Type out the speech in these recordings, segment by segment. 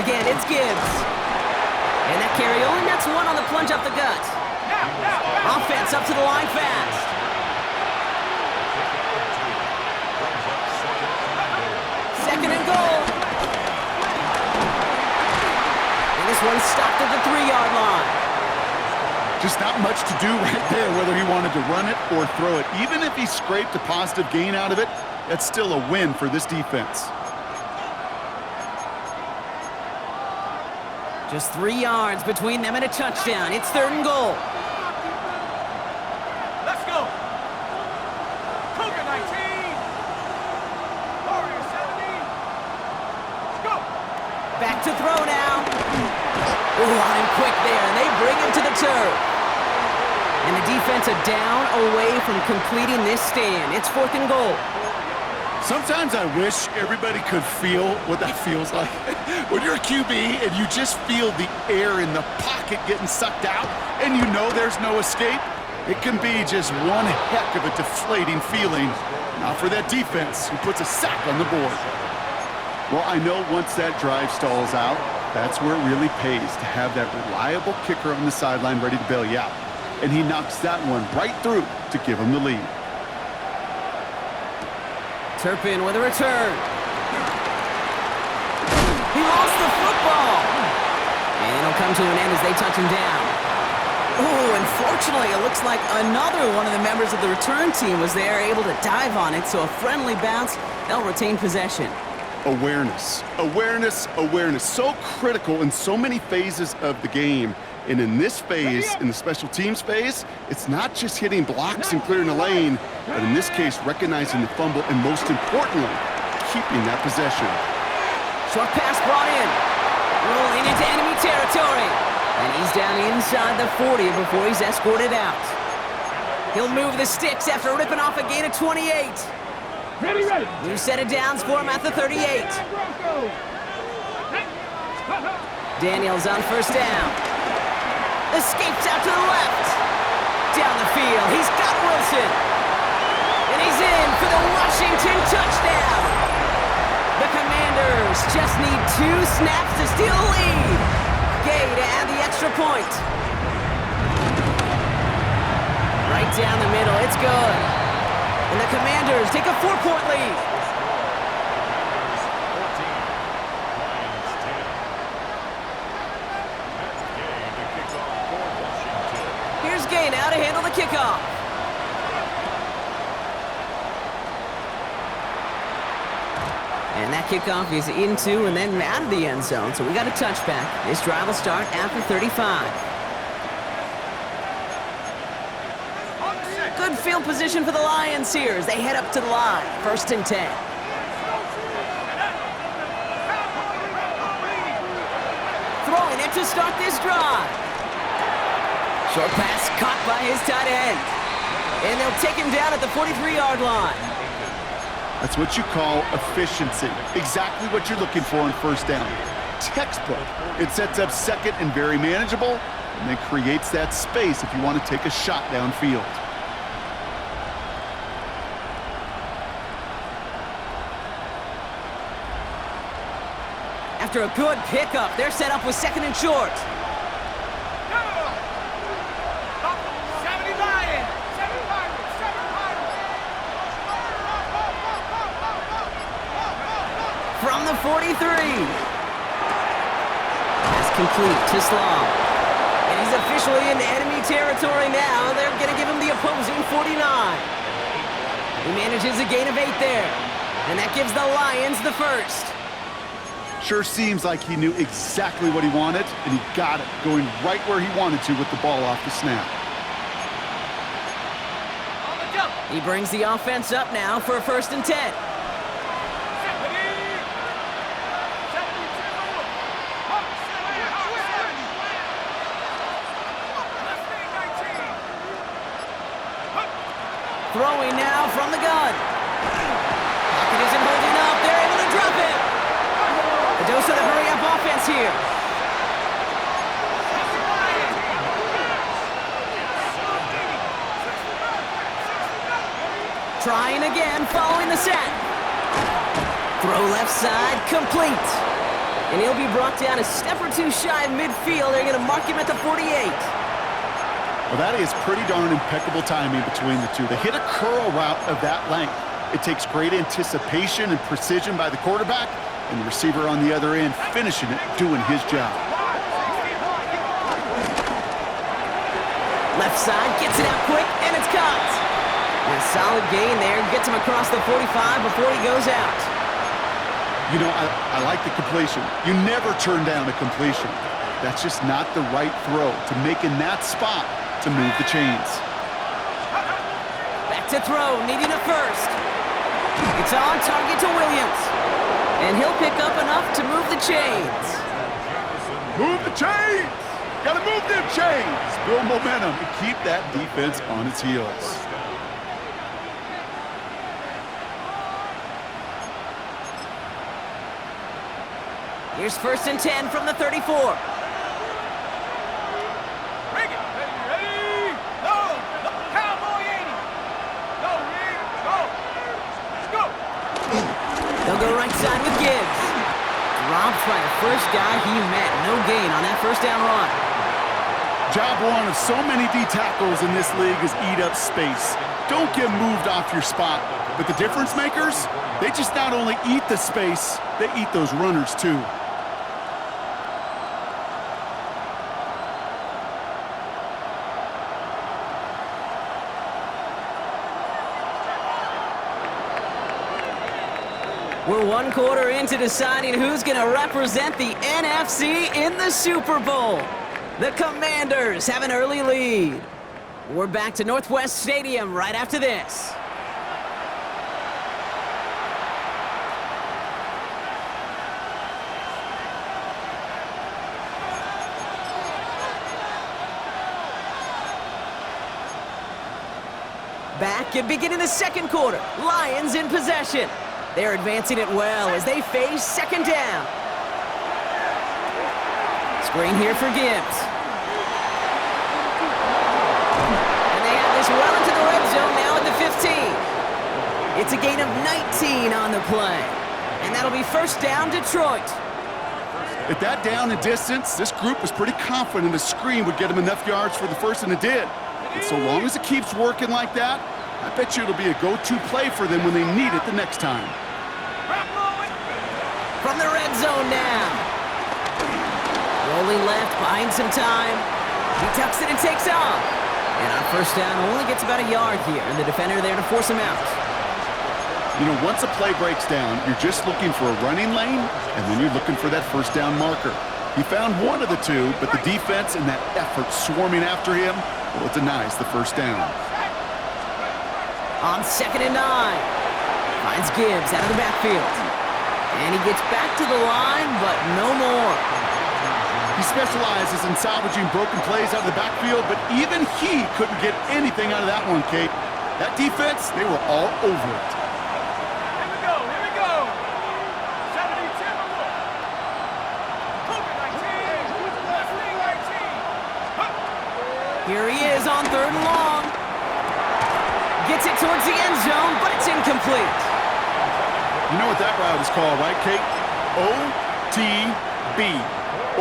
Again, it's Gibbs. And that carry only nets one on the plunge up the gut. Offense up to the line fast. Second and goal. And this one's stopped at the 3-yard line. Just not much to do right there, whether he wanted to run it or throw it. Even if he scraped a positive gain out of it, that's still a win for this defense. Just 3 yards between them and a touchdown. It's third and goal. Let's go. Cougar 19. Warrior 70. Let's go. Back to throw now. Ooh, on him quick there, and they bring him to the turf. And the defense are down away from completing this stand. It's fourth and goal. Sometimes I wish everybody could feel what that feels like. When you're a QB and you just feel the air in the pocket getting sucked out and you know there's no escape, it can be just one heck of a deflating feeling. Not for that defense who puts a sack on the board. Well, I know once that drive stalls out, that's where it really pays to have that reliable kicker on the sideline ready to bail you out. And he knocks that one right through to give him the lead. Turpin with a return. He lost the football. And it'll come to an end as they touch him down. Oh, unfortunately, it looks like another one of the members of the return team was there, able to dive on it, so a friendly bounce. They'll retain possession. Awareness, awareness, awareness. So critical in so many phases of the game. And in this phase, in the special teams phase, it's not just hitting blocks and clearing the lane, but in this case, recognizing the fumble and most importantly, keeping that possession. Short pass brought in. Rolling into enemy territory. And he's down inside the 40 before he's escorted out. He'll move the sticks after ripping off a gain of 28. Ready. New set of downs for him at the 38. Daniels on first down. Escapes out to the left. Down the field, he's got Wilson. And he's in for the Washington touchdown. The Commanders just need 2 snaps to steal a lead. Gay to add the extra point. Right down the middle, it's good. And the Commanders take a 4-point lead. Here's Gay now to handle the kickoff. And that kickoff is into and then out of the end zone, so we got a touchback. This drive will start after 35. Good field position for the Lions here as they head up to the line. First and 10. Throwing it to start this drive. Short pass caught by his tight end. And they'll take him down at the 43-yard line. That's what you call efficiency. Exactly what you're looking for on first down. Textbook. It sets up second and very manageable, and then creates that space if you want to take a shot downfield. After a good pickup, they're set up with second and short. From the 43. Pass complete to Slaw. And he's officially in enemy territory now. They're going to give him the opposing 49. He manages a gain of 8 there. And that gives the Lions the first. Sure seems like he knew exactly what he wanted, and he got it, going right where he wanted to with the ball off the snap. He brings the offense up now for a first and 10. Throwing now from the gun. Pocket isn't holding up. They're able to drop it. A dose of the hurry-up offense here. Trying again, following the set. Throw left side, complete. And he'll be brought down a step or two shy of midfield. They're going to mark him at the 48. Well, that is pretty darn impeccable timing between the two. They hit a curl route of that length. It takes great anticipation and precision by the quarterback, and the receiver on the other end finishing it, doing his job. Left side, gets it out quick, and it's caught. And a solid gain there, gets him across the 45 before he goes out. You know, I like the completion. You never turn down a completion. That's just not the right throw to make in that spot to move the chains. Back to throw, needing a first. It's on target to Williams. And he'll pick up enough to move the chains. Move the chains! Gotta move them chains! Build momentum and keep that defense on its heels. Here's 1st and 10 from the 34. Bring it. Ready? Go. Cowboy 80. Go, Reed. Go. Let's go. They'll go right side with Gibbs. Robbed by the first guy he met. No gain on that first down run. Job one of so many D tackles in this league is eat up space. Don't get moved off your spot. But the difference makers, they just not only eat the space, they eat those runners too. We're 1 quarter into deciding who's going to represent the NFC in the Super Bowl. The Commanders have an early lead. We're back to Northwest Stadium right after this. Back and beginning the 2nd quarter. Lions in possession. They're advancing it well as they face 2nd down. Screen here for Gibbs. And they have this well into the red zone now at the 15. It's a gain of 19 on the play. And that'll be 1st down, Detroit. At that down and distance, this group was pretty confident the screen would get them enough yards for the first, and it did. And so long as it keeps working like that, I bet you it'll be a go-to play for them when they need it the next time. From the red zone now. Rolling left, buying some time. He tucks it and takes off. And on 1st down, only gets about a yard here, and the defender there to force him out. You know, once a play breaks down, you're just looking for a running lane, and then you're looking for that 1st down marker. He found one of the two, but the defense and that effort swarming after him, well, it denies the 1st down. On 2nd and 9. Finds Gibbs out of the backfield. And he gets back to the line, but no more. He specializes in salvaging broken plays out of the backfield, but even he couldn't get anything out of that one, Kate. That defense, they were all over it. Here we go. 70-10 or what? Cougar 19. Left wing 19. Here he is on 3rd and long. Gets it towards the end zone, but it's incomplete. You know what that route is called, right, Kate? OTB,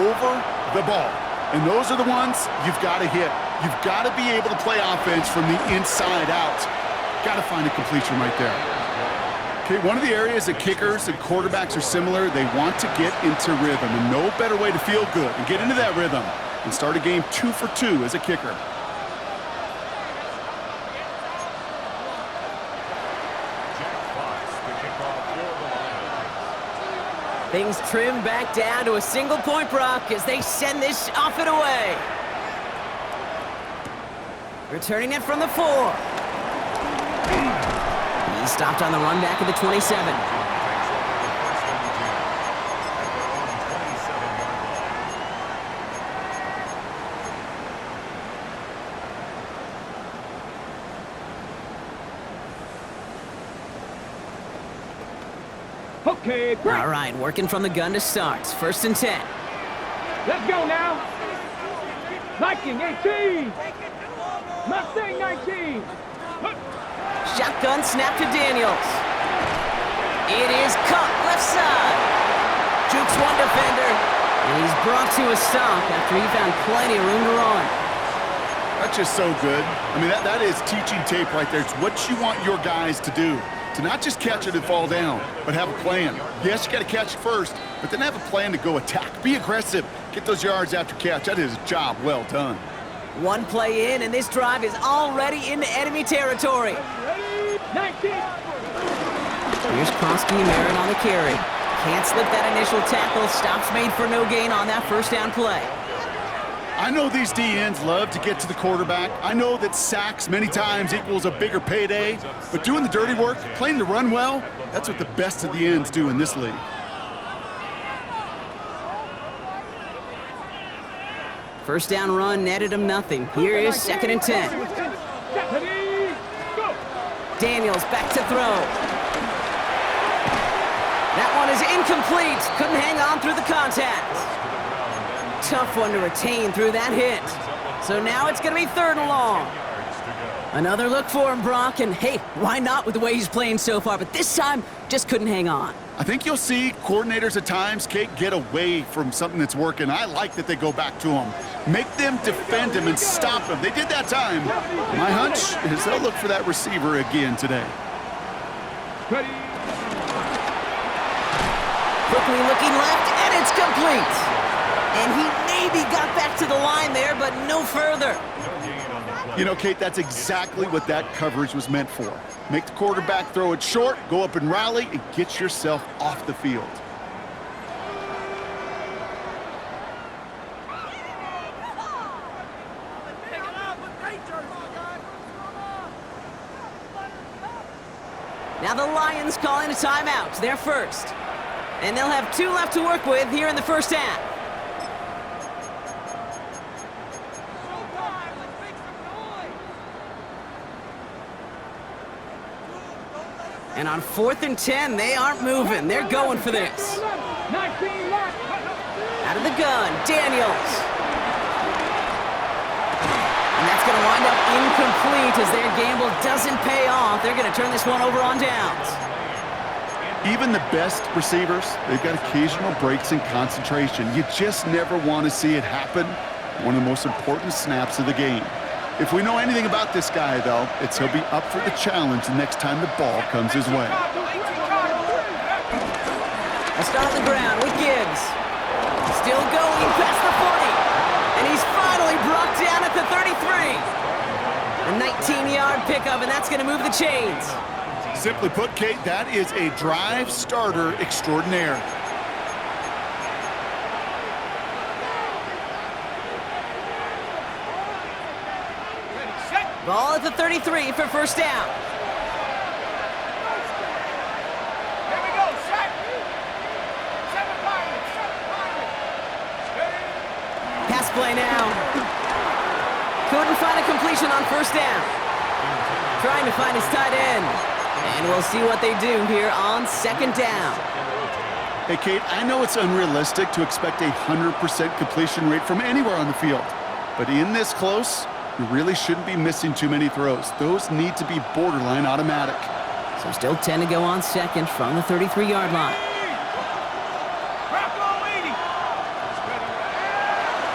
over the ball. And those are the ones you've got to hit. You've got to be able to play offense from the inside out. Got to find a completion right there. Okay, one of the areas that kickers and quarterbacks are similar, they want to get into rhythm. And no better way to feel good and get into that rhythm and start a game 2 for 2 as a kicker. Things trim back down to a single-point Brock as they send this off and away. Returning it from the 4. He stopped on the run back at the 27. Okay, break. All right, working from the gun to start. 1st and 10. Let's go now. Viking 18. Mustang 19. Shotgun snap to Daniels. It is caught left side. jukes one defender. And he's brought to a stop after he found plenty of room to run. That's just so good. I mean, that is teaching tape right there. It's what you want your guys to do. To not just catch it and fall down, but have a plan. Yes, you got to catch it first, but then have a plan to go attack. Be aggressive. Get those yards after catch. That is a job well done. One play in, and this drive is already into enemy territory. 19. Here's Krosky Merritt on the carry. Can't slip that initial tackle. Stops made for no gain on that first down play. I know these DNs love to get to the quarterback. I know that sacks many times equals a bigger payday, but doing the dirty work, playing the run well, that's what the best of the ends do in this league. First down run netted him nothing. Here is 2nd and 10. Daniels back to throw. That one is incomplete. Couldn't hang on through the contact. Tough one to retain through that hit. So now it's going to be 3rd and long. Another look for him, Brock, and hey, why not with the way he's playing so far? But this time, just couldn't hang on. I think you'll see coordinators at times, Kate, get away from something that's working. I like that they go back to him. Make them defend him and stop him. They did that time. My hunch is they'll look for that receiver again today. Quickly looking left, and it's complete. And he maybe got back to the line there, but no further. You know, Kate, that's exactly what that coverage was meant for. Make the quarterback throw it short, go up and rally, and get yourself off the field. Now the Lions calling a timeout. They're first. And they'll have 2 left to work with here in the first half. And on 4th and 10, they aren't moving. They're going for this. Out of the gun, Daniels. And that's going to wind up incomplete as their gamble doesn't pay off. They're going to turn this one over on downs. Even the best receivers, they've got occasional breaks in concentration. You just never want to see it happen. One of the most important snaps of the game. If we know anything about this guy, though, it's he'll be up for the challenge the next time the ball comes his way. A start on the ground with Gibbs. Still going past the 40. And he's finally brought down at the 33. A 19-yard pickup, and that's going to move the chains. Simply put, Kate, that is a drive starter extraordinaire. Ball at the 33 for first down. Here we go, set. 7 pilots. Pass play now. Couldn't find a completion on first down. Trying to find his tight end. And we'll see what they do here on 2nd down. Hey, Kate, I know it's unrealistic to expect a 100% completion rate from anywhere on the field. But in this close, you really shouldn't be missing too many throws. Those need to be borderline automatic. So still 10 to go on 2nd from the 33-yard line.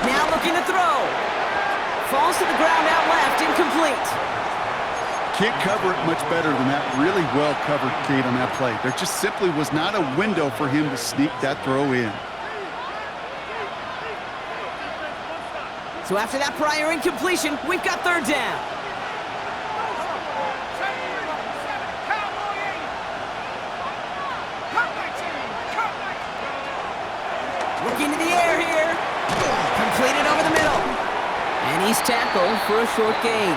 Now looking to throw. Falls to the ground out left, incomplete. Can't cover it much better than that. Really well covered, Kate, on that play. There just simply was not a window for him to sneak that throw in. So after that prior incompletion, we've got 3rd down. Looking to the air here. Completed over the middle. And he's tackled for a short gain.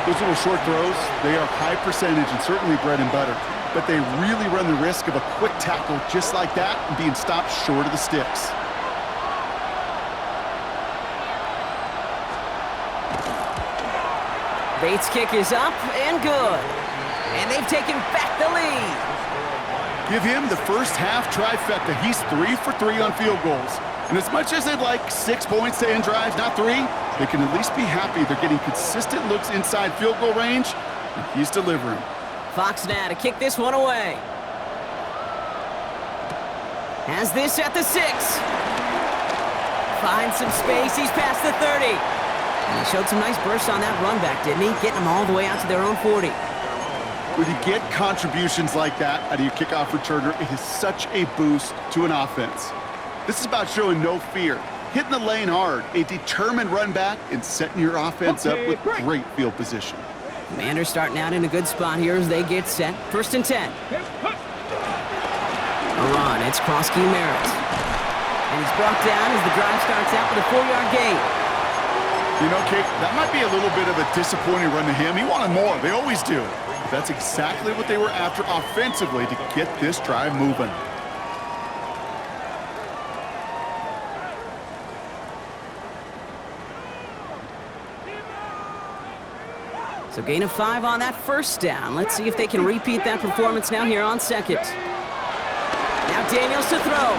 Those little short throws, they are high percentage and certainly bread and butter. But they really run the risk of a quick tackle just like that and being stopped short of the sticks. Bates' kick is up and good. And they've taken back the lead. Give him the first half trifecta. He's 3 for 3 on field goals. And as much as they'd like 6 points to end drives, not 3, they can at least be happy they're getting consistent looks inside field goal range, and he's delivering. Fox now to kick this one away. Has this at the 6. Finds some space. He's past the 30. And he showed some nice bursts on that run back, didn't he? Getting them all the way out to their own 40. When you get contributions like that out of your kickoff returner, it is such a boost to an offense. This is about showing no fear, hitting the lane hard, a determined run back, and setting your offense up with great field position. Commanders starting out in a good spot here as they get set. 1st and 10. A run. It's Krosky Merritt. And he's brought down as the drive starts out with a 4-yard gain. You know, Kate, that might be a little bit of a disappointing run to him. He wanted more. They always do. But that's exactly what they were after offensively to get this drive moving. So gain of 5 on that 1st down. Let's see if they can repeat that performance now here on 2nd. Now Daniels to throw.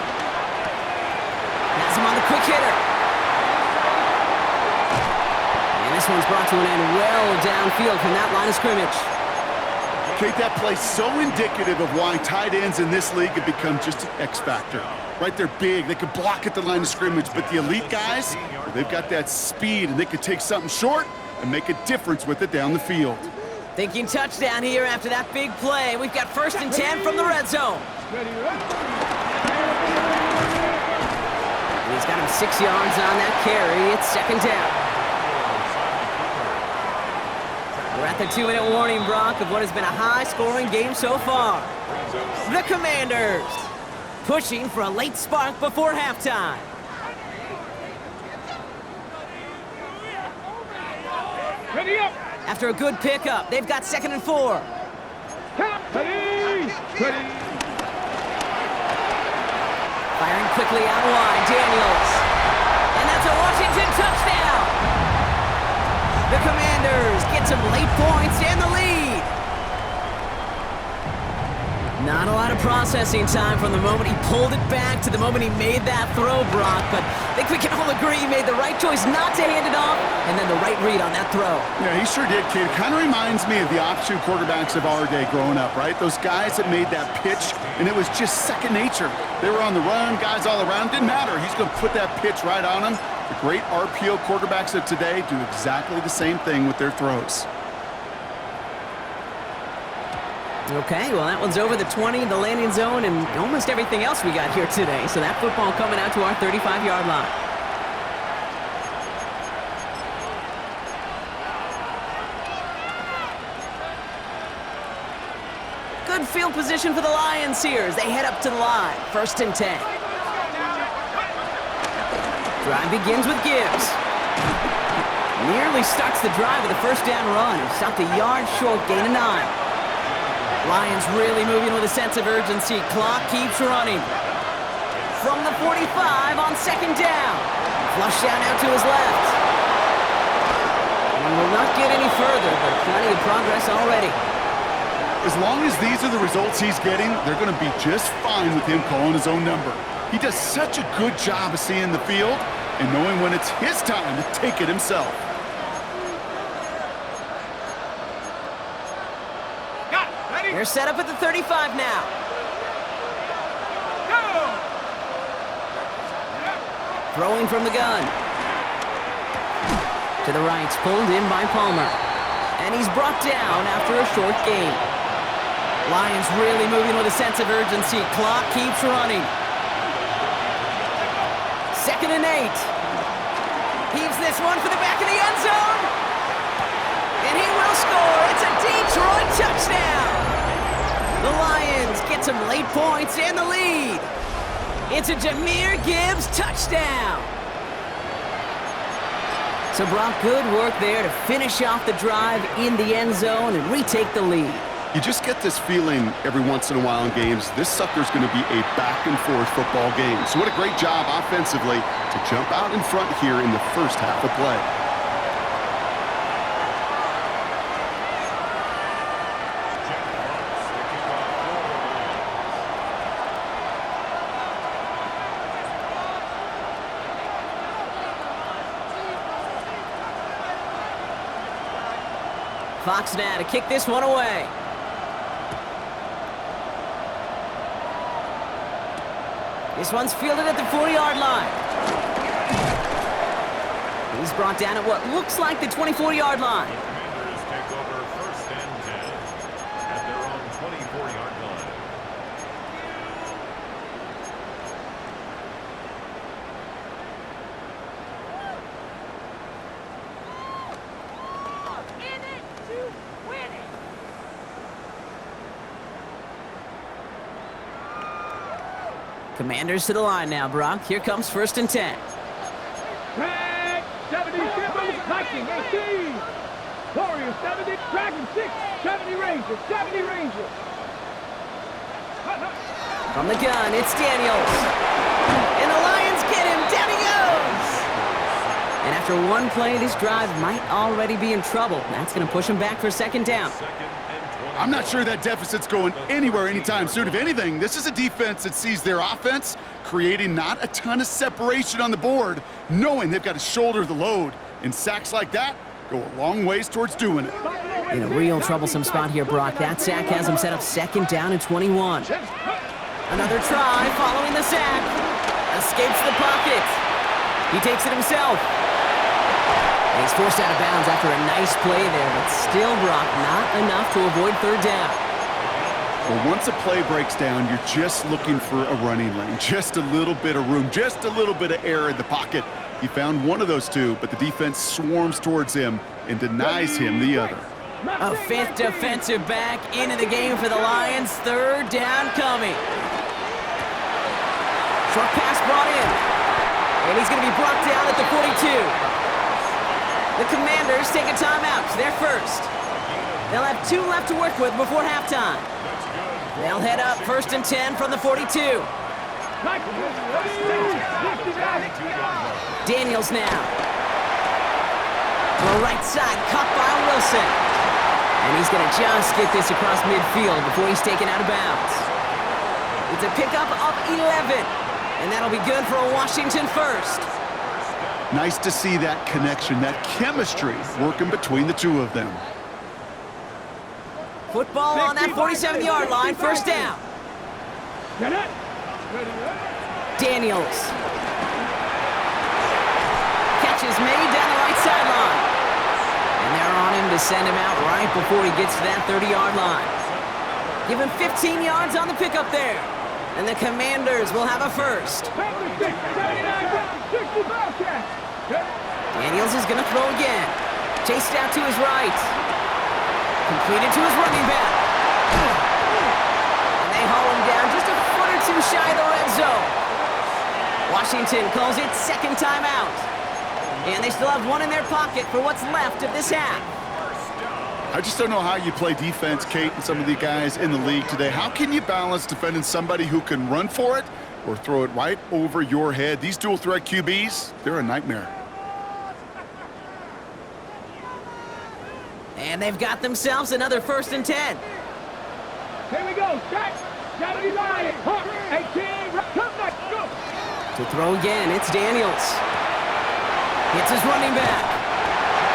Has him on the quick hitter. And this one's brought to an end well downfield from that line of scrimmage. Kate, that play's so indicative of why tight ends in this league have become just an X factor. Right, they're big, they can block at the line of scrimmage, but the elite guys, well, they've got that speed and they can take something short and make a difference with it down the field. Thinking touchdown here after that big play. We've got 1st and 10 from the red zone. And he's got him 6 yards on that carry. It's 2nd down. We're at the 2-minute warning, Brock, of what has been a high-scoring game so far. The Commanders pushing for a late spark before halftime. Ready up. After a good pickup, they've got 2nd and 4. Ready. Firing quickly out wide, Daniels. And that's a Washington touchdown. The Commanders get some late points and the lead. Not a lot of processing time from the moment he pulled it back to the moment he made that throw, Brock. But I think we can all agree he made the right choice not to hand it off, and then the right read on that throw. Yeah, he sure did, kid. Kind of reminds me of the option quarterbacks of our day growing up, right? Those guys that made that pitch, and it was just second nature. They were on the run, guys all around. Didn't matter. He's going to put that pitch right on him. The great RPO quarterbacks of today do exactly the same thing with their throws. Okay, well, that one's over the 20, the landing zone, and almost everything else we got here today. So that football coming out to our 35-yard line. Good field position for the Lions here as they head up to the line. 1st and 10. Drive begins with Gibbs. Nearly starts the drive with a 1st down run. He stopped a yard short, gain of 9. Lions really moving with a sense of urgency. Clock keeps running. From the 45 on 2nd down. Flush down out to his left. And will not get any further, but plenty of progress already. As long as these are the results he's getting, they're going to be just fine with him calling his own number. He does such a good job of seeing the field and knowing when it's his time to take it himself. They're set up at the 35 now. Go. Throwing from the gun. To the right, pulled in by Palmer. And he's brought down after a short gain. Lions really moving with a sense of urgency. Clock keeps running. 2nd and 8. Heaves this one for the back of the end zone. And he will score. It's a Detroit touchdown. The Lions get some late points and the lead. It's a Jahmyr Gibbs touchdown. So Brock, good work there to finish off the drive in the end zone and retake the lead. You just get this feeling every once in a while in games, this sucker's going to be a back-and-forth football game. So what a great job offensively to jump out in front here in the 1st half of play. Fox now to kick this one away. This one's fielded at the 40-yard line. He's brought down at what looks like the 24-yard line. Commanders take over 1st and 10 at their own 24-yard line. In it to win it. Commanders to the line now, Brock. Here comes 1st and 10. Drag 70, Viking 18. Warriors 70, Dragon 6, 70 Rangers, 70 Rangers. From the gun, it's Daniels. And the Lions get him. Down he goes. And after one play, this drive might already be in trouble. That's going to push him back for 2nd down. I'm not sure that deficit's going anywhere anytime soon. If anything, this is a defense that sees their offense creating not a ton of separation on the board, knowing they've got to shoulder the load. And sacks like that go a long ways towards doing it. In a real troublesome spot here, Brock. That sack has him set up 2nd down and 21. Another try following the sack. Escapes the pocket. He takes it himself. And he's forced out of bounds after a nice play there, but still, Brock, not enough to avoid 3rd down. Well, once a play breaks down, you're just looking for a running lane. Just a little bit of room, just a little bit of air in the pocket. He found one of those two, but the defense swarms towards him and denies him the other. A 5th defensive back into the game for the Lions. 3rd down coming. Short pass brought in. And he's going to be brought down at the 42. The Commanders take a timeout. They're first. They'll have 2 left to work with before halftime. They'll head up 1st and 10 from the 42. Daniels now. To the right side, caught by Wilson. And he's going to just get this across midfield before he's taken out of bounds. It's a pickup of 11. And that'll be good for a Washington first. Nice to see that connection, that chemistry working between the two of them. Football on that 47-yard line, 1st down. Daniels. Catch is made down the right sideline. And they're on him to send him out right before he gets to that 30-yard line. Give him 15 yards on the pickup there. And the Commanders will have a first. Daniels is going to throw again. Chased out to his right. Completed to his running back. And they haul him down just a foot or 2 shy of the red zone. Washington calls it 2nd timeout. And they still have 1 in their pocket for what's left of this half. I just don't know how you play defense, Kate, and some of the guys in the league today. How can you balance defending somebody who can run for it or throw it right over your head? These dual threat QBs, they're a nightmare. And they've got themselves another 1st and 10. Here we go. Jack. Gotta be lying. 18. Come back. Go. To throw again, it's Daniels. Hits his running back.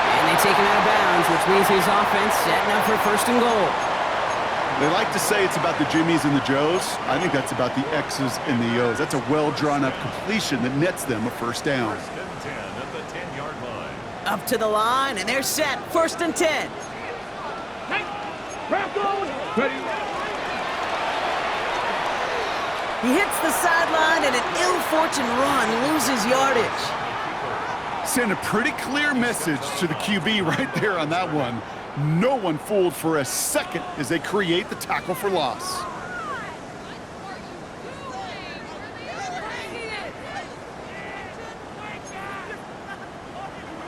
And they take him out of bounds, which means his offense setting up for 1st and goal. They like to say it's about the Jimmies and the Joes. I think that's about the X's and the O's. That's a well-drawn-up completion that nets them a 1st down. 1st and 10 at the 10-yard line. Up to the line, and they're set. 1st and 10. He hits the sideline, and an ill-fortunate run loses yardage. Send a pretty clear message to the QB right there on that one. No one fooled for a second as they create the tackle for loss.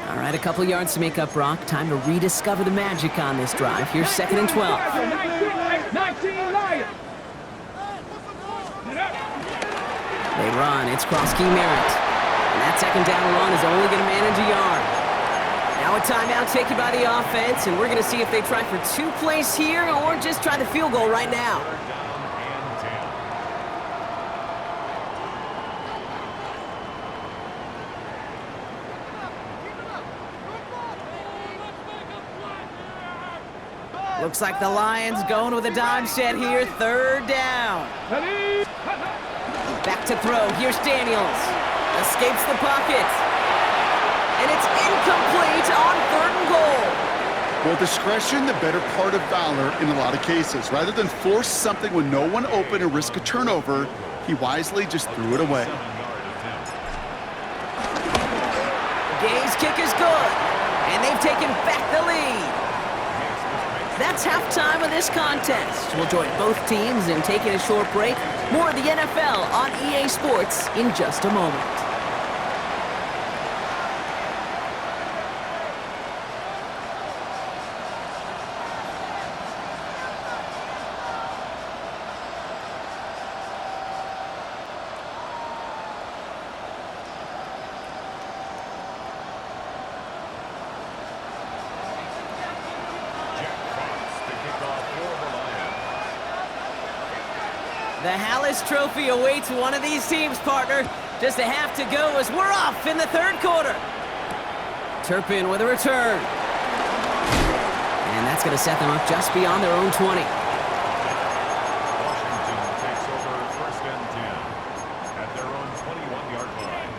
All right, a couple yards to make up, Brock. Time to rediscover the magic on this drive. Here's 2nd and 12. 19 Lions. They run. It's cross-key Merritt. And that 2nd down run is only going to manage a yard. Now a timeout taken by the offense, and we're going to see if they try for 2 plays here or just try the field goal right now. Looks like the Lions going with a dime set here. 3rd down. Back To throw, here's Daniels. Escapes the pocket. And it's incomplete on 3rd and goal. Well, discretion, the better part of valor in a lot of cases. Rather than force something with no one open and risk a turnover, he wisely just threw it away. Gay's kick is good, and they've taken back the lead. That's halftime of this contest. We'll join both teams in taking a short break. More of the NFL on EA Sports in just a moment. The Hallis Trophy awaits one of these teams, partner. Just a half to go as we're off in the 3rd quarter. Turpin with a return. And that's going to set them up just beyond their own 20. Washington takes over 1st and 10 at their own 21-yard line.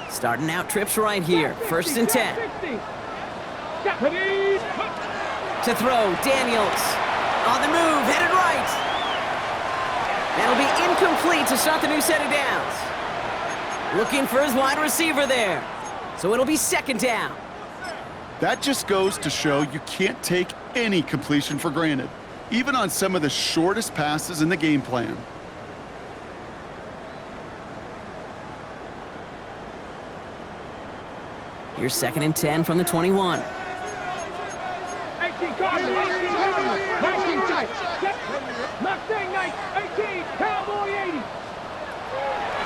Starting out trips right here. 1st and 10. To throw, Daniels. On the move, headed right. That'll be incomplete to start the new set of downs. Looking for his wide receiver there. So it'll be 2nd down. That just goes to show you can't take any completion for granted, even on some of the shortest passes in the game plan. Here's 2nd and 10 from the 21. 18 Cowboy 80.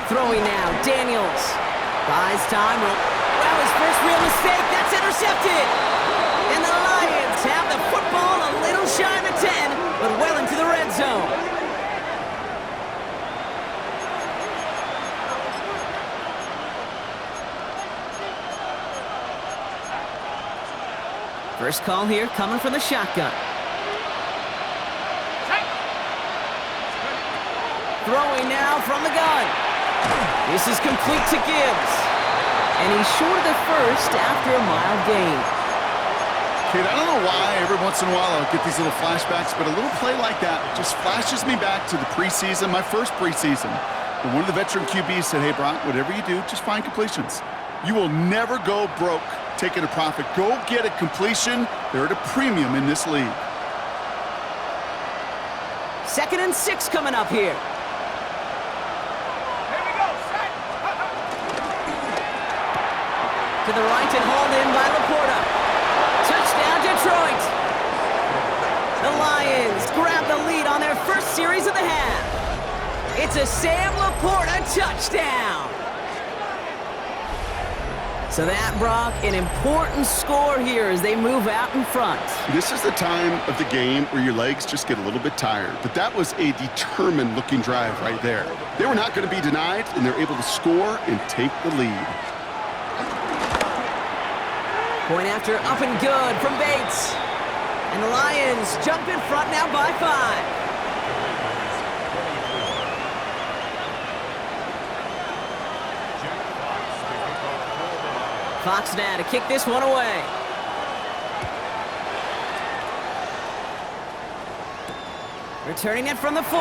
Throwing now, Daniels. Buys time. Well, his first real mistake. That's intercepted. And the Lions have the football a little shy of the 10, but well into the red zone. First call here coming from the shotgun. Throwing now from the gun. This is complete to Gibbs. And he's short of the first after a mild gain. Kid, I don't know why every once in a while I'll get these little flashbacks, but a little play like that just flashes me back to the preseason, my first preseason. And one of the veteran QBs said, hey, Brock, whatever you do, just find completions. You will never go broke taking a profit. Go get a completion. They're at a premium in this league. 2nd and 6 coming up here. To the right and hauled in by Laporta. Touchdown, Detroit. The Lions grab the lead on their first series of the half. It's a Sam Laporta touchdown. So that, Brock, an important score here as they move out in front. This is the time of the game where your legs just get a little bit tired. But that was a determined-looking drive right there. They were not going to be denied, and they're able to score and take the lead. Point after up and good from Bates. And the Lions jump in front now by 5. Fox now to kick this one away. Returning it from the 4.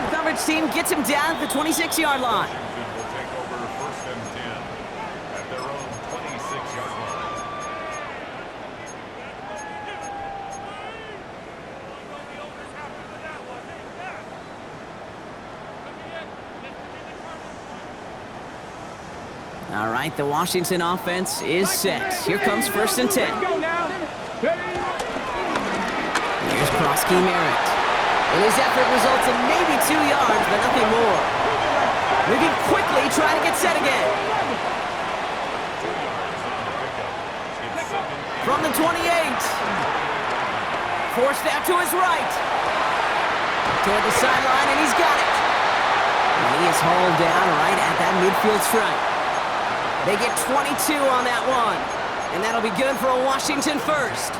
The coverage team gets him down at the 26-yard line. Washington will take over 1st and 10 at their own 26-yard line. All right, the Washington offense is set. Here comes 1st and 10. Go now. Here's Prosky Merritt. And his effort results in maybe 2 yards, but nothing more. Moving quickly, trying to get set again. From the 28. Forced out to his right. Toward the sideline, and he's got it. And He is hauled down right at that midfield stripe. They get 22 on that one. And that'll be good for a Washington first.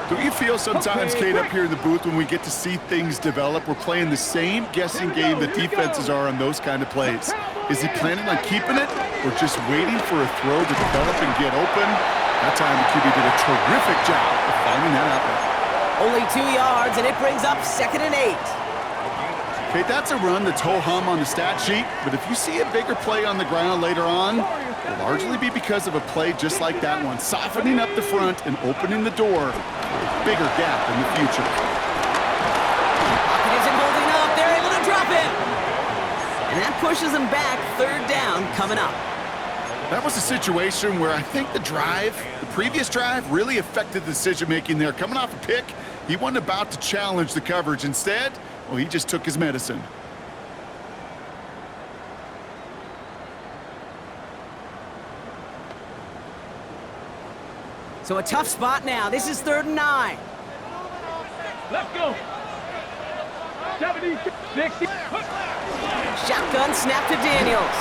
Don't you feel sometimes, Kate, up here in the booth when we get to see things develop, we're playing the same guessing game that defenses are on those kind of plays? Is he planning on keeping it or just waiting for a throw to develop and get open? That time the QB did a terrific job of finding that outlet. Only 2 yards, and it brings up 2nd and 8. Kate, that's a run that's ho-hum on the stat sheet, but if you see a bigger play on the ground later on, it'll largely be because of a play just like that one, softening up the front and opening the door for a bigger gap in the future. Pocket isn't holding up. They're able to drop him. And that pushes them back. 3rd down coming up. That was a situation where I think the previous drive, really affected the decision-making there. Coming off a pick, he wasn't about to challenge the coverage. Instead, well, he just took his medicine. So a tough spot now. This is 3rd and 9. Let's go. 70, 60. Shotgun snap to Daniels.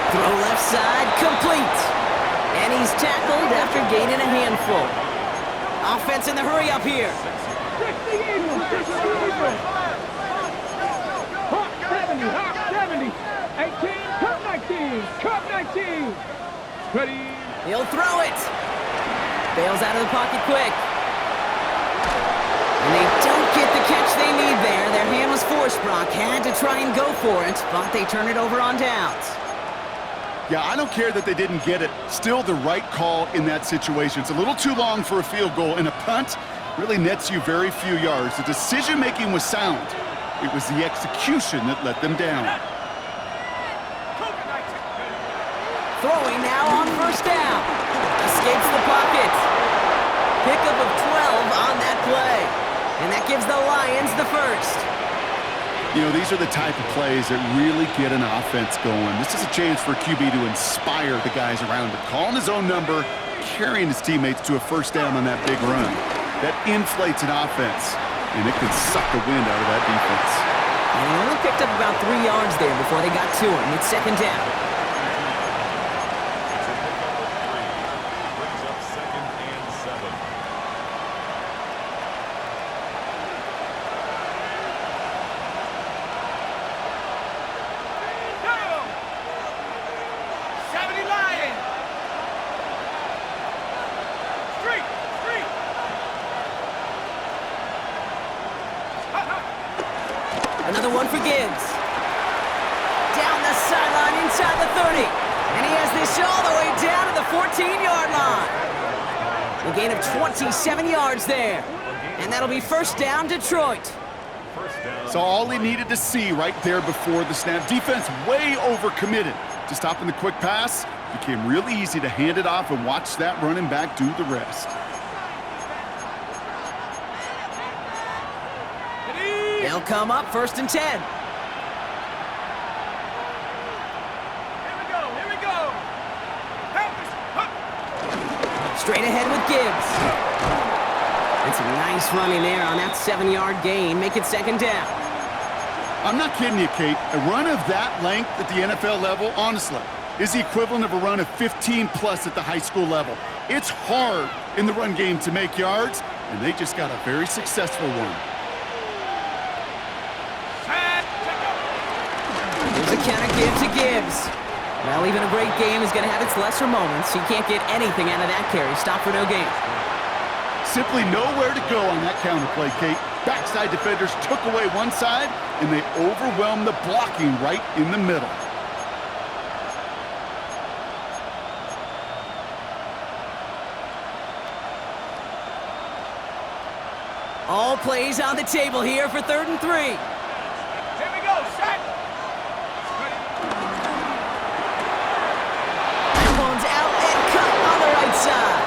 Throw left side, complete. And he's tackled after gaining a handful. Offense in the hurry up here. 60 Eagles, 60 Eagles. Hawk 70, Hawk 70. 18, Cup 19, Cup 19. Ready. He'll throw it. Bails out of the pocket quick. And they don't get the catch they need there. Their hand was forced. Brock had to try and go for it, but they turn it over on downs. Yeah, I don't care that they didn't get it. Still the right call in that situation. It's a little too long for a field goal, and a punt really nets you very few yards. The decision-making was sound. It was the execution that let them down. Throwing now on 1st down. Escapes the pocket. Pickup of 12 on that play. And that gives the Lions the first. You know, these are the type of plays that really get an offense going. This is a chance for QB to inspire the guys around him. Calling his own number, carrying his teammates to a 1st down on that big run. That inflates an offense, and it can suck the wind out of that defense. And he only picked up about 3 yards there before they got to him. It's 2nd down. Brings up 2nd and 7. Another one for Gibbs. Down the sideline inside the 30. And he has this all the way down to the 14-yard line. A gain of 27 yards there. And that'll be 1st down, Detroit. So all he needed to see right there before the snap. Defense way overcommitted to stopping the quick pass. Became really easy to hand it off and watch that running back do the rest. They'll come up 1st and 10. Here we go. Straight ahead with Gibbs. And some nice running there on that 7-yard gain. Make it 2nd down. I'm not kidding you, Kate. A run of that length at the NFL level, honestly, is the equivalent of a run of 15-plus at the high school level. It's hard in the run game to make yards, and they just got a very successful one. Here's a counter give to Gibbs. Well, even a great game is going to have its lesser moments. He can't get anything out of that carry. Stop for no gain. Simply nowhere to go on that counter play, Kate. Backside defenders took away one side, and they overwhelmed the blocking right in the middle. All plays on the table here for 3rd and 3. Here we go, set. That one's out and cut on the right side.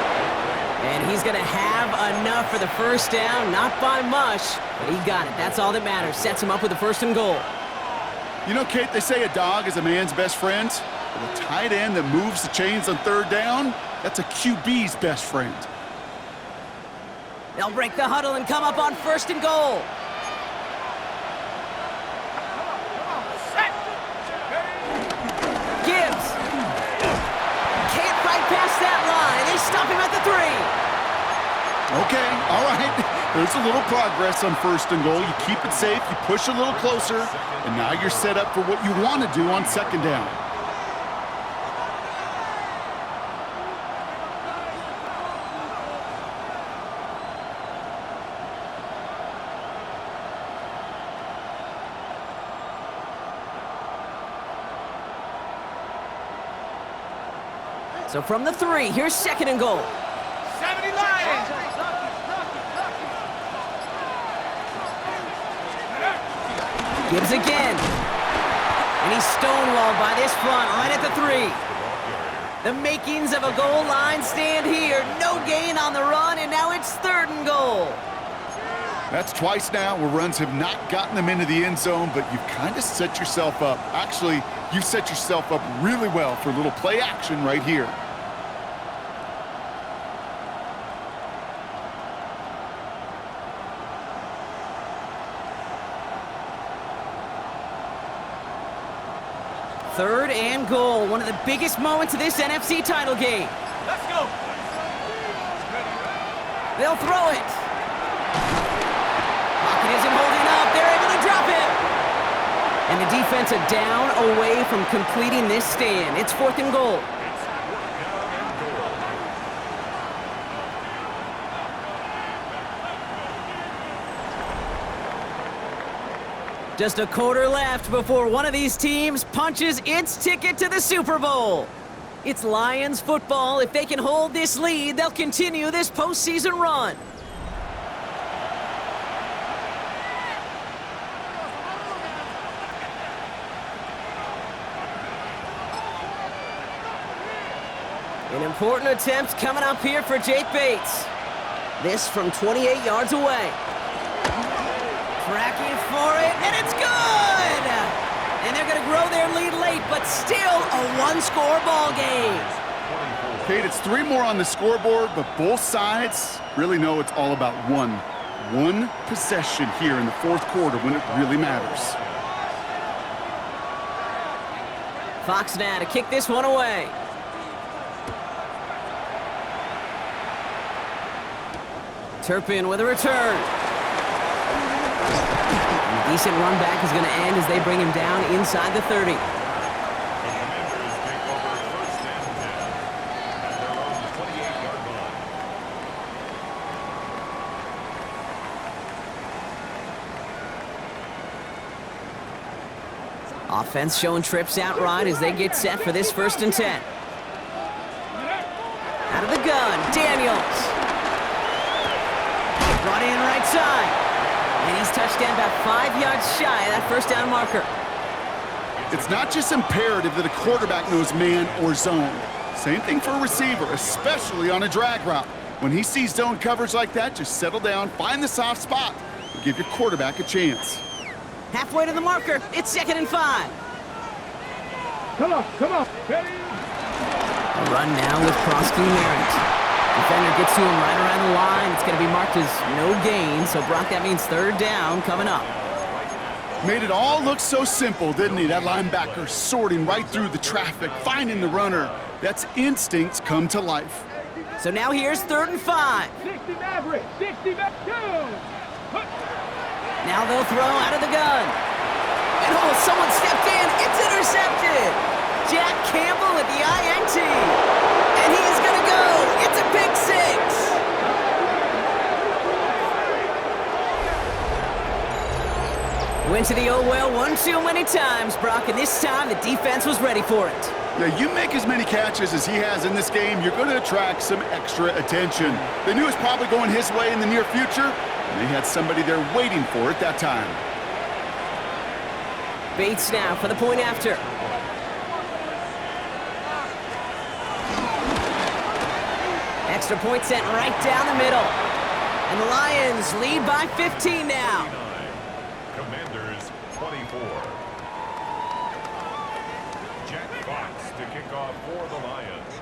And he's going to have enough for the 1st down. Not by much, but he got it. That's all that matters. Sets him up with a 1st and goal. You know, Kate, they say a dog is a man's best friend. Well, a tight end that moves the chains on 3rd down, that's a QB's best friend. They'll break the huddle and come up on 1st and goal. Set. Okay, all right. There's a little progress on 1st and goal. You keep it safe, you push a little closer, and now you're set up for what you want to do on 2nd down. So from the 3, here's 2nd and goal. 70 Lions! Gibbs again. And he's stonewalled by this front right at the 3. The makings of a goal line stand here. No gain on the run, and now it's 3rd and goal. That's twice now where runs have not gotten them into the end zone, but you've kind of set yourself up. Actually, you set yourself up really well for a little play action right here. Third and goal, one of the biggest moments of this NFC title game. Let's go! They'll throw it. Pocket isn't holding up. They're able to drop it. And the defense are down away from completing this stand. It's 4th and goal. Just a quarter left before one of these teams punches its ticket to the Super Bowl. It's Lions football. If they can hold this lead, they'll continue this postseason run. An important attempt coming up here for Jake Bates. This from 28 yards away. Tracking for it, and it's good! And they're going to grow their lead late, but still a one-score ball game. Kate, it's 3 more on the scoreboard, but both sides really know it's all about one possession here in the 4th quarter when it really matters. Fox now to kick this one away. Turpin with a return. A decent run back is going to end as they bring him down inside the 30. The Commanders take over 1st and 10 at their own 28-yard line. Offense showing trips out right as they get set for this 1st and 10. Out of the gun, Daniels. Brought in right side. And he's touched down about 5 yards shy of that 1st down marker. It's not just imperative that a quarterback knows man or zone. Same thing for a receiver, especially on a drag route. When he sees zone coverage like that, just settle down, find the soft spot, and give your quarterback a chance. Halfway to the marker, it's 2nd and 5. Come on, come on. Ready? A run now with Prosky Merritt. Defender gets to him right around the line. It's going to be marked as no gain, so Brock, that means 3rd down coming up. Made it all look so simple, didn't he? That linebacker sorting right through the traffic, finding the runner. That's instincts come to life. So now here's 3rd and 5. 60 Maverick, 60 Maverick. Now they'll throw out of the gun. And oh, someone stepped in. It's intercepted. Jack Campbell at the INT. And he is going to go. It's a pick 6. Went to the oh well one too many times, Brock, and this time the defense was ready for it. Yeah, you make as many catches as he has in this game, you're going to attract some extra attention. They knew it was probably going his way in the near future, and they had somebody there waiting for it that time. Bates now for the point after. Extra point sent right down the middle. And the Lions lead by 15 now. Commanders 24. Jack Fox to kick off for the Lions.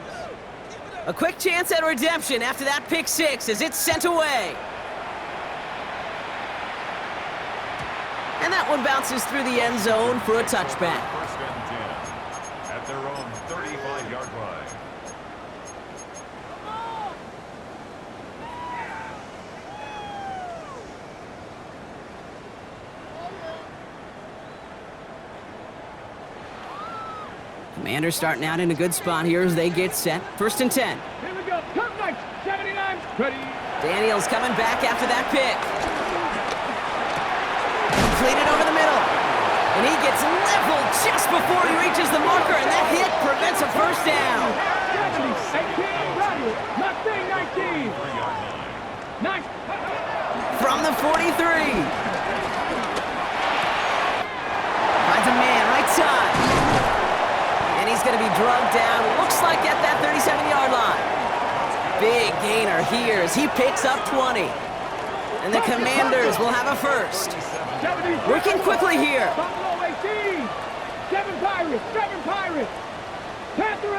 A quick chance at redemption after that pick 6 as it's sent away. And that one bounces through the end zone for a touchback. 1st and 10 at their own 35-yard line. Commanders starting out in a good spot here as they get set. 1st and 10. Here we go. Come right. 79. Ready. Daniels coming back after that pick. Completed over the middle. And he gets leveled just before he reaches the marker, and that hit prevents a first down. 70. 18. Ready. Mustang 19. 9. From the 43. Finds a man right side. And he's going to be drugged down. Looks like at that 37-yard line. Big gainer here as he picks up 20. And the Commanders will have a first. Working quickly here. Buffalo 18. 7 Pirates. 7 Pirates. Panther.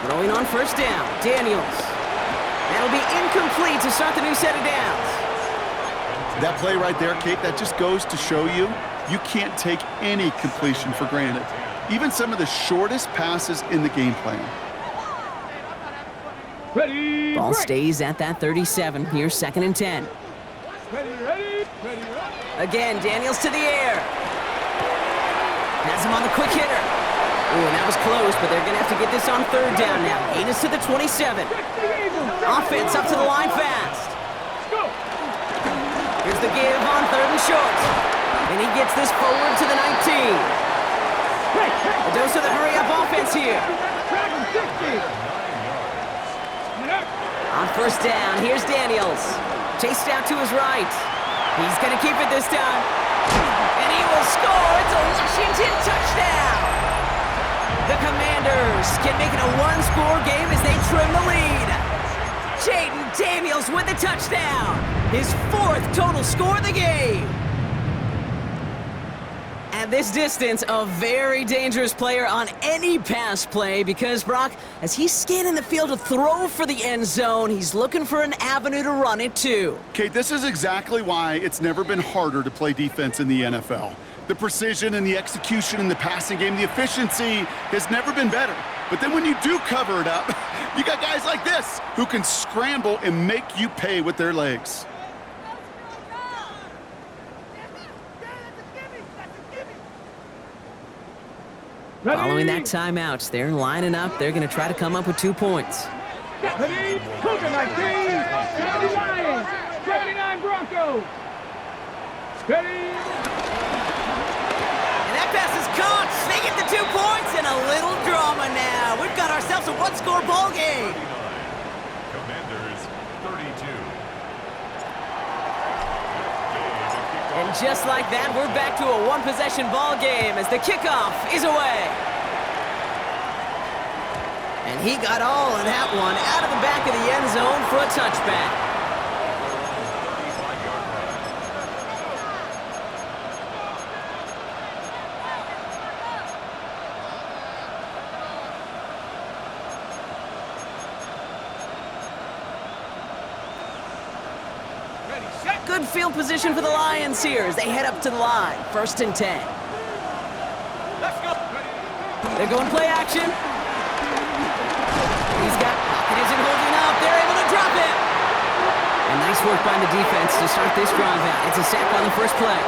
Throwing on first down. Daniels. That'll be incomplete to start the new set of downs. That play right there, Kate, that just goes to show you, you can't take any completion for granted. Even some of the shortest passes in the game plan. Ready. Ball stays at that 37. Here's 2nd and 10. Ready. Again, Daniels to the air. Has him on the quick hitter. Ooh, and that was close, but they're going to have to get this on 3rd down now. Gain is to the 27. Offense up to the line fast. Here's the give on 3rd and short. And he gets this forward to the 19. A dose of the hurry-up offense here. On 1st down, here's Daniels. Chased out to his right. He's going to keep it this time. And he will score. It's a Washington touchdown. The Commanders can make it a one-score game as they trim the lead. Jaden Daniels with the touchdown. His 4th total score of the game. At this distance, a very dangerous player on any pass play because, Brock, as he's scanning the field to throw for the end zone, he's looking for an avenue to run it too. Kate, this is exactly why it's never been harder to play defense in the NFL. The precision and the execution in the passing game, the efficiency has never been better. But then when you do cover it up, you got guys like this who can scramble and make you pay with their legs. Following that timeout, they're lining up. They're going to try to come up with 2 points. Ready. Cougar 19. 70 Lions. 79 Broncos. Ready. And that pass is caught. They get the 2 points and a little drama now. We've got ourselves a one-score ball game. Commanders 32. And just like that, we're back to a one-possession ball game as the kickoff is away. And he got all of that one out of the back of the end zone for a touchback. Good field position for the Lions here as they head up to the line. 1st and 10. Let's go. They're going play action. He's got pocket isn't holding up. They're able to drop it. And nice work by the defense to start this drive out. It's a sack on the first play.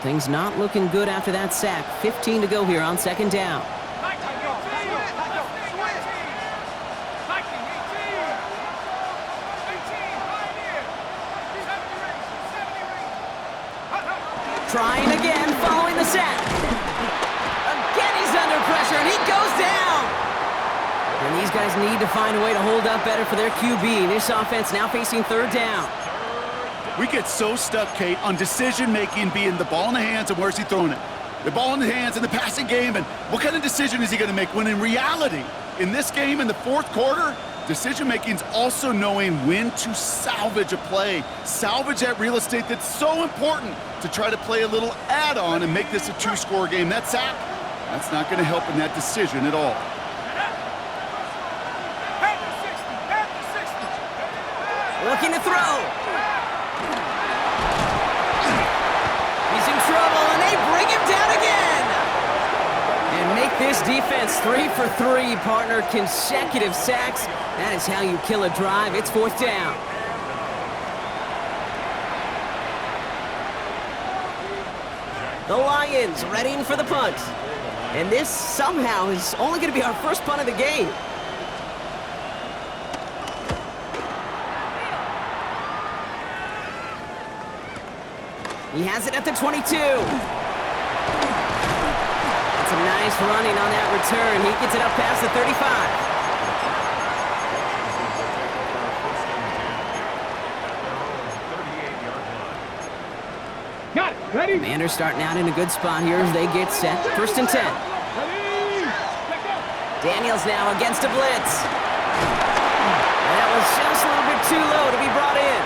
Things not looking good after that sack. 15 to go here on 2nd down. Trying again, following the sack. Again, he's under pressure, and he goes down. And these guys need to find a way to hold up better for their QB. This offense now facing 3rd down. We get so stuck, Kate, on decision-making being the ball in the hands and where's he throwing it. The ball in the hands in the passing game, and what kind of decision is he going to make? When in reality, in this game, in the 4th quarter, decision-making is also knowing when to salvage a play. Salvage that real estate that's so important to try to play a little add-on and make this a 2-score game. That sack, that's not going to help in that decision at all. Looking to throw. He's in trouble, and they bring him down again. And make This defense, 3 for 3, partner, consecutive sacks. That is how you kill a drive. It's 4th down. The Lions readying for the punt. And this somehow is only going to be our first punt of the game. He has it at the 22. That's a nice running on that return. He gets it up past the 35. Got it. Ready? Commanders starting out in a good spot here as they get set. 1st and 10. Ready? Let go. Daniels now against a blitz. That was just a little bit too low to be brought in.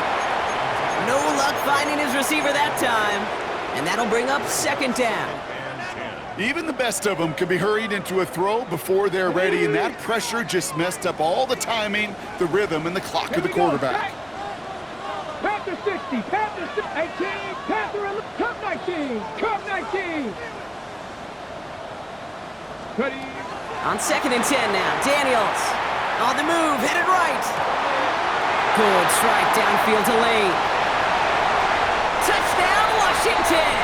No luck finding his receiver that time. And that'll bring up 2nd down. Even the best of them can be hurried into a throw before they're ready, and that pressure just messed up all the timing, the rhythm, and the clock of the quarterback. Panther 60, Panther 18, Panther Cup 19, Cup 19. Ready? On 2nd and 10 now, Daniels on the move, headed right. Good strike downfield to Lane. Touchdown, Washington!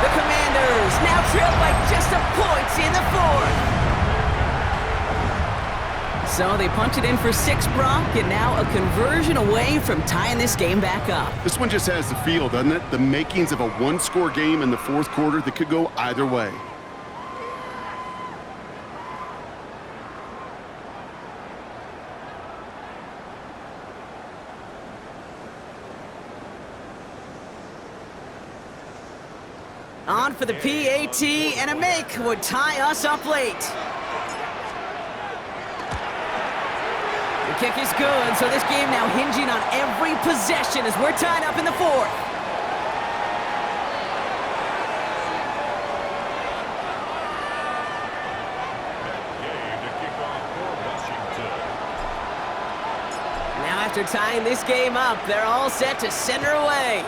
The Commanders now trailed by just a point in the 4th. So they punt it in for 6, Brock, and now a conversion away from tying this game back up. This one just has the feel, doesn't it? The makings of a one-score game in the 4th quarter that could go either way. On for the PAT, and a make would tie us up late. The kick is good, so this game now hinging on every possession as we're tied up in the 4th. Now after tying this game up, they're all set to send her away.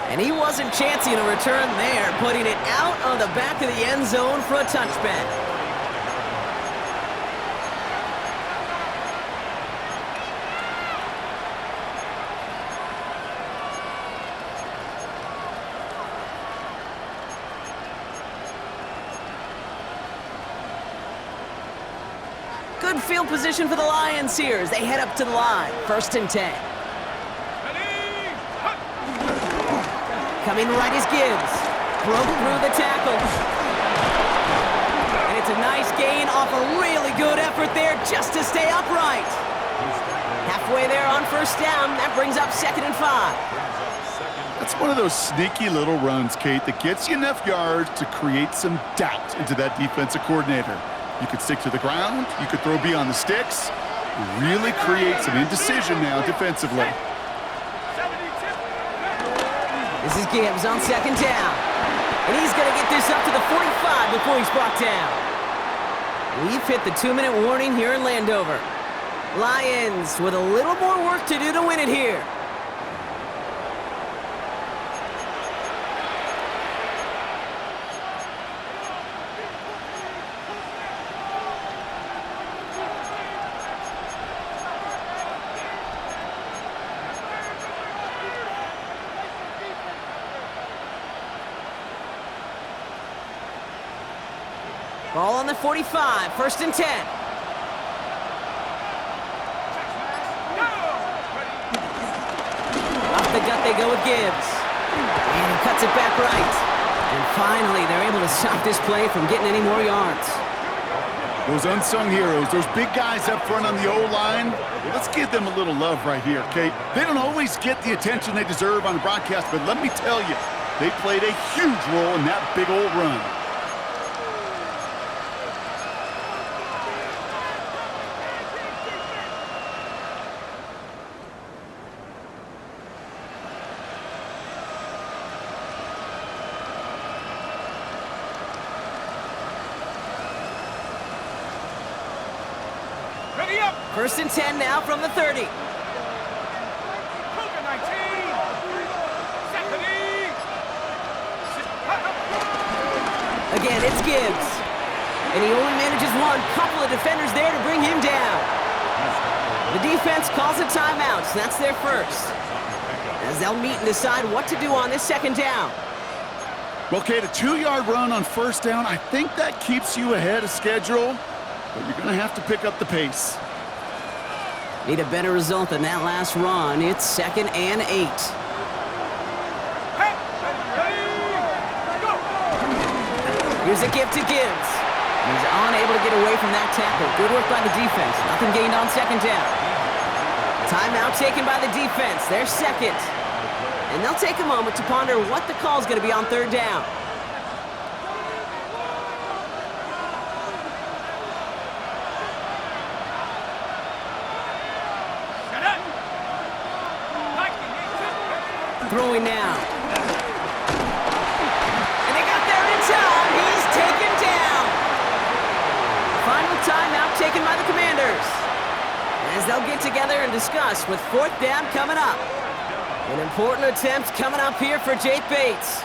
And he wasn't chancing a return there, putting it out on the back of the end zone for a touchback. Good field position for the Lions here as they head up to the line. 1st and 10. Coming right is Gibbs. Broke through the tackle. And it's a nice gain off a really good effort there just to stay upright. Halfway there on 1st down. That brings up 2nd and 5. That's one of those sneaky little runs, Kate, that gets you enough yards to create some doubt into that defensive coordinator. You could stick to the ground. You could throw beyond the sticks. Really create some indecision now defensively. This is Gibbs on 2nd down. And he's going to get this up to the 45 before he's brought down. We've hit the 2-minute warning here in Landover. Lions with a little more work to do to win it here. Ball on the 45, 1st and 10. Off the gut they go with Gibbs. And he cuts it back right. And finally, they're able to stop this play from getting any more yards. Those unsung heroes, those big guys up front on the O-line, let's give them a little love right here, Kate. They don't always get the attention they deserve on the broadcast, but let me tell you, they played a huge role in that big old run. Ready up. 1st and 10 now from the 30. Cougar 19. Stephanie. Again, it's Gibbs. And he only manages one. Couple of defenders there to bring him down. The defense calls a timeout, so that's their first. As they'll meet and decide what to do on this second down. Well, Kate, a 2-yard run on first down, I think that keeps you ahead of schedule, but you're going to have to pick up the pace. Need a better result than that last run. It's 2nd and 8. Here's a give to Gibbs. He's unable to get away from that tackle. Good work by the defense. Nothing gained on second down. Timeout taken by the defense. They're second. And they'll take a moment to ponder what the call is going to be on third down. Throwing now. And they got there in time. He's taken down. Final timeout taken by the Commanders. As they'll get together and discuss with fourth down coming up. An important attempt coming up here for Jake Bates.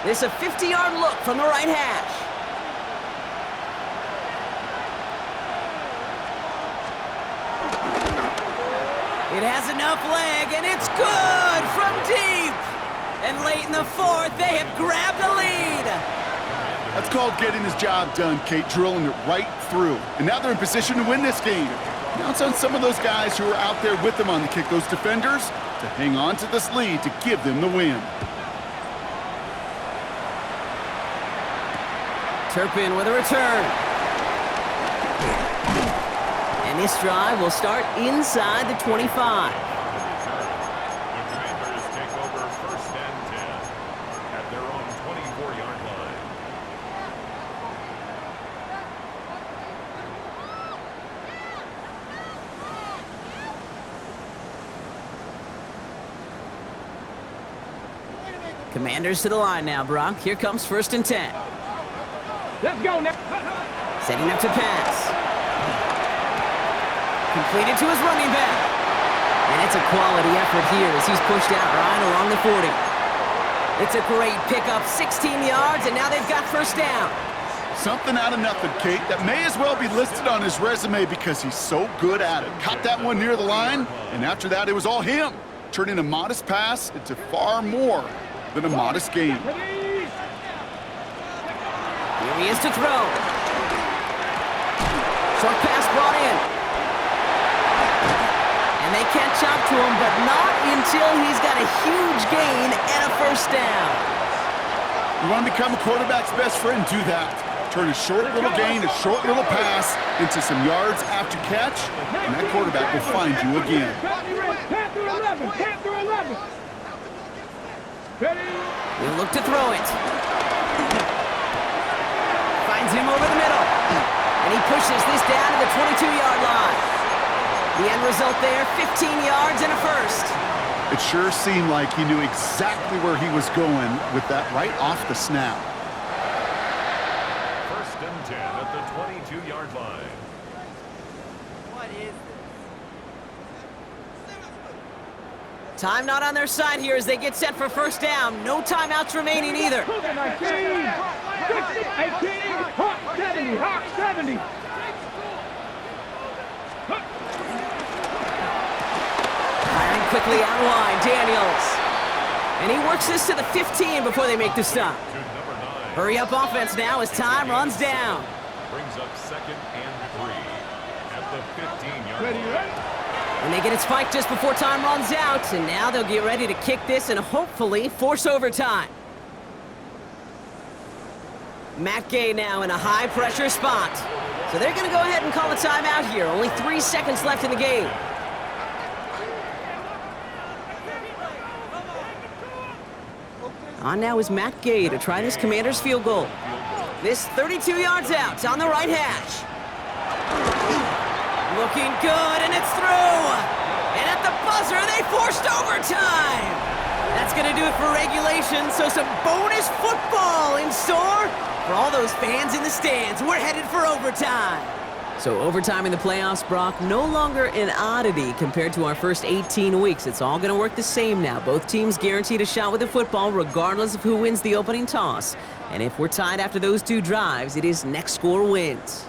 This a 50-yard look from the right hash. It has enough leg, and it's good from deep. And late in the fourth, they have grabbed the lead. That's called getting his job done, Kate, drilling it right through. And now they're in position to win this game. Now it's on some of those guys who are out there with them on the kick, those defenders, to hang on to this lead to give them the win. Turpin with a return. And this drive will start inside the 25. The Commanders take over 1st and 10 at their own 24-yard line. Commanders to the line now, Brock. Here comes 1st and 10. Let's go now. Setting up to pass. Completed to his running back. And it's a quality effort here as he's pushed out right along the 40. It's a great pickup, 16 yards, and now they've got first down. Something out of nothing, Kate, that may as well be listed on his resume because he's so good at it. Caught that one near the line, and after that, it was all him, turning a modest pass into far more than a modest game. Here he is to throw. Short pass brought in. And they catch up to him, but not until he's got a huge gain and a first down. You want to become a quarterback's best friend? Do that. Turn a short little gain, a short little pass into some yards after catch, and that quarterback will find you again. 10 through 11. 10 through 11. Ready? He'll look to throw it. Finds him over the middle. And he pushes this down to the 22-yard line. The end result there, 15 yards and a first. It sure seemed like he knew exactly where he was going with that right off the snap. 1st and 10 at the 22-yard line. What is this? Time not on their side here as they get set for first down. No timeouts remaining either. 19, 60, 18, Hawk 70, Hawk 70. Firing quickly out wide, Daniels. And he works this to the 15 before they make the stop. To number 9. Hurry up offense now as time runs down. Brings up 2nd and 3 at the 15-yard Ready, line. ready? And they get it spiked just before time runs out, and now they'll get ready to kick this and hopefully force overtime. Matt Gay now in a high-pressure spot. So they're going to go ahead and call a timeout here. Only 3 seconds left in the game. On now is Matt Gay to try this Commander's field goal. This 32 yards out on the right hash. Looking good, and it's through. And at the buzzer, they forced overtime. That's going to do it for regulation, so some bonus football in store for all those fans in the stands. We're headed for overtime. So overtime in the playoffs, Brock, no longer an oddity compared to our first 18 weeks. It's all going to work the same now. Both teams guaranteed a shot with the football regardless of who wins the opening toss. And if we're tied after those 2 drives, it is next score wins.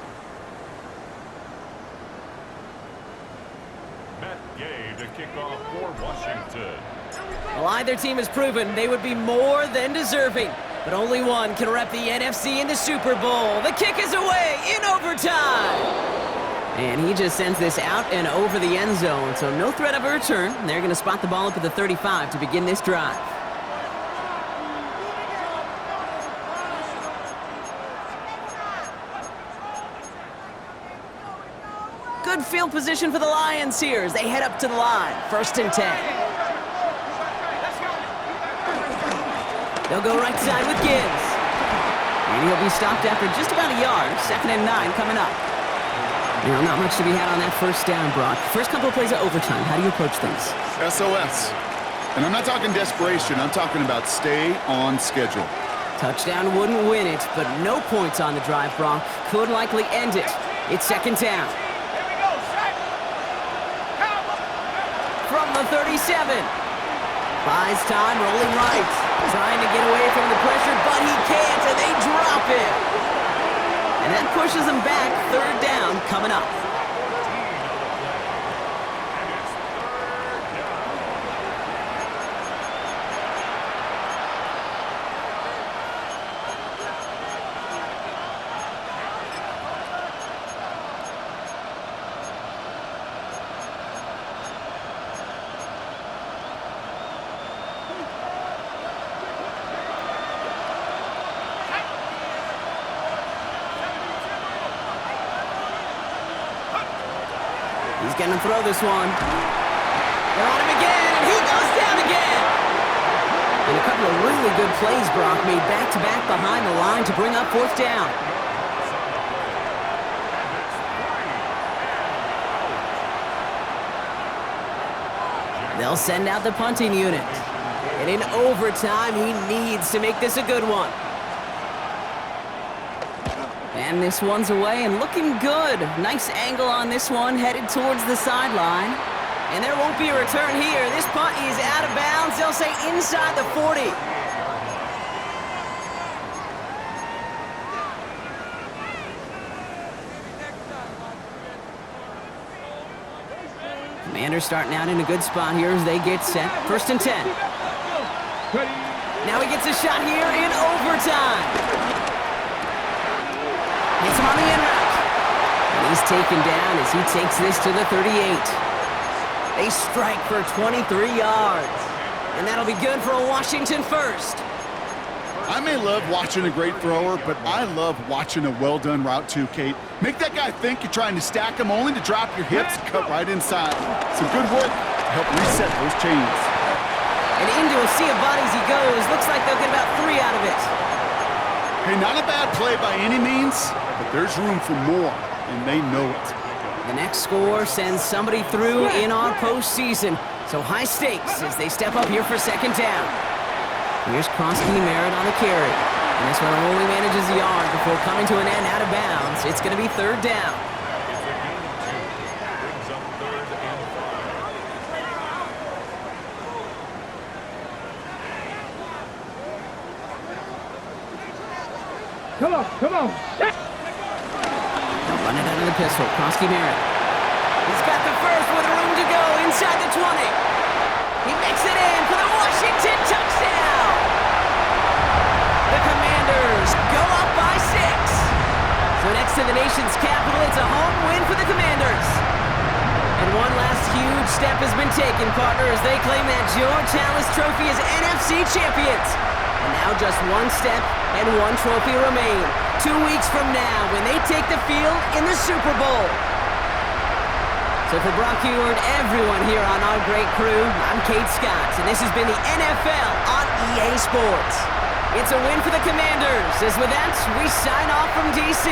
Matt Gay to kick off for Washington. Well, either team has proven they would be more than deserving. But only one can rep the NFC in the Super Bowl. The kick is away in overtime. And he just sends this out and over the end zone, so no threat of a return. They're going to spot the ball up at the 35 to begin this drive. Good field position for the Lions here as they head up to the line. 1st and 10. They'll go right side with Gibbs. And he'll be stopped after just about a yard. 2nd and 9 coming up. You know, not much to be had on that first down, Brock. First couple of plays of overtime. How do you approach things? SOS. And I'm not talking desperation. I'm talking about stay on schedule. Touchdown wouldn't win it, but no points on the drive, Brock. Could likely end it. It's 2nd down. From the 37. Buys time, rolling right. Trying to get away from the pressure, but he can't, and they drop it. And that pushes them back. 3rd down coming up. He's going to throw this one. They're on him again, and he goes down again. And a couple of really good plays, Brock, made back-to-back behind the line to bring up 4th down. They'll send out the punting unit. And in overtime, he needs to make this a good one. And this one's away and looking good. Nice angle on this one, headed towards the sideline. And there won't be a return here. This punt is out of bounds. They'll say inside the 40. Commanders starting out in a good spot here as they get set. 1st and 10. Now he gets a shot here in overtime. Hits him on the end route. And he's taken down as he takes this to the 38. They strike for 23 yards. And that'll be good for a Washington first. I may love watching a great thrower, but I love watching a well-done route too, Kate. Make that guy think you're trying to stack him only to drop your hips and cut right inside. Some good work to help reset those chains. And into a sea of bodies he goes. Looks like they'll get about 3 out of it. Hey, not a bad play by any means, but there's room for more, and they know it. The next score sends somebody through in our postseason. So high stakes as they step up here for 2nd down. Here's Krosky Merritt on the carry. And this one only manages a yard before coming to an end out of bounds. It's going to be 3rd down. Come on, come on. They'll run it out of the pistol. Krosky Merritt. He's got the first with room to go inside the 20. He makes it in for the Washington touchdown. The Commanders go up by 6. So next to the nation's capital, it's a home win for the Commanders. And one last huge step has been taken, partner, as they claim that George Halas Trophy as NFC champions. And now just one step and one trophy remain. 2 weeks from now when they take the field in the Super Bowl. So for Brock Huard, everyone here on our great crew, I'm Kate Scott, and this has been the NFL on EA Sports. It's a win for the Commanders, as with that, we sign off from D.C.